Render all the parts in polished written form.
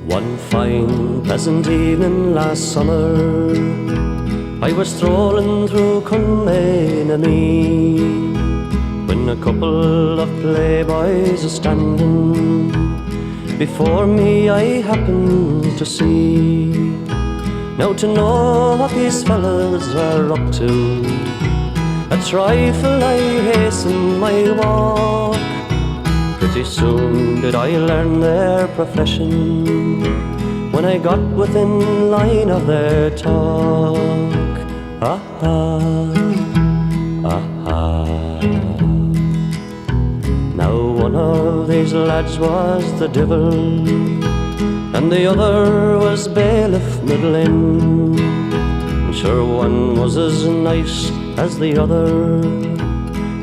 One fine, pleasant evening last summer, I was strolling through Clonmany when a couple of playboys are standing before me. I happened to see. Now to know what these fellas are up to, a trifle I hastened my walk. Pretty soon did I learn their profession when I got within line of their talk. Ah, ah, ah, ah. Now one of these lads was the devil, and the other was Bailiff Middlin. Sure, one was as nice as the other,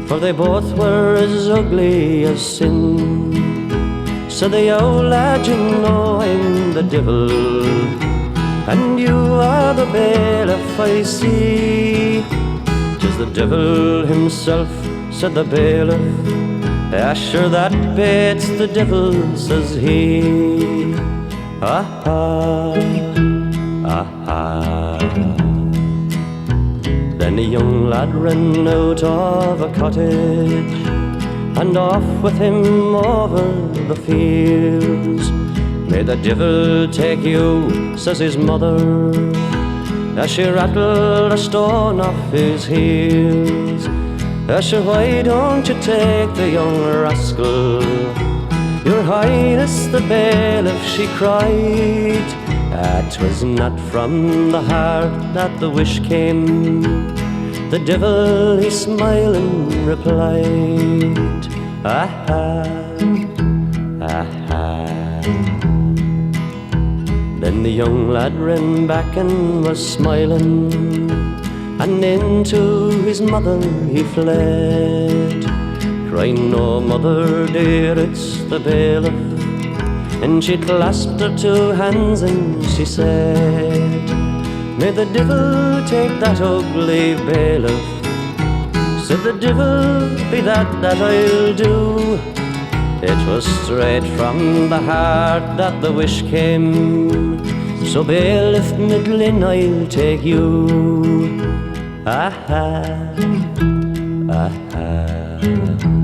for they both were as ugly as sin. Said the old lad, you know I'm the devil, and you are the bailiff, I see. 'Tis the devil himself, said the bailiff. Ah, sure that baits the devil, says he. Ah, ah, ah, ah. Then a young lad ran out of a cottage, and off with him over the fields. May the devil take you, says his mother, as she rattled a stone off his heels. Sure, why don't you take the young rascal? Your Highness the bailiff, she cried. 'Twas not from the heart that the wish came. The devil, he smiling replied. Ah, ah, ah, ah. Then the young lad ran back and was smiling, and into his mother he fled, crying, "No, mother dear, it's the bailiff." And she clasped her two hands and she said, "May the devil take that ugly bailiff." Said the devil, "Be that I'll do." It was straight from the heart that the wish came. So Bailiff Middlin, I'll take you. Ah, ah, ah, ah.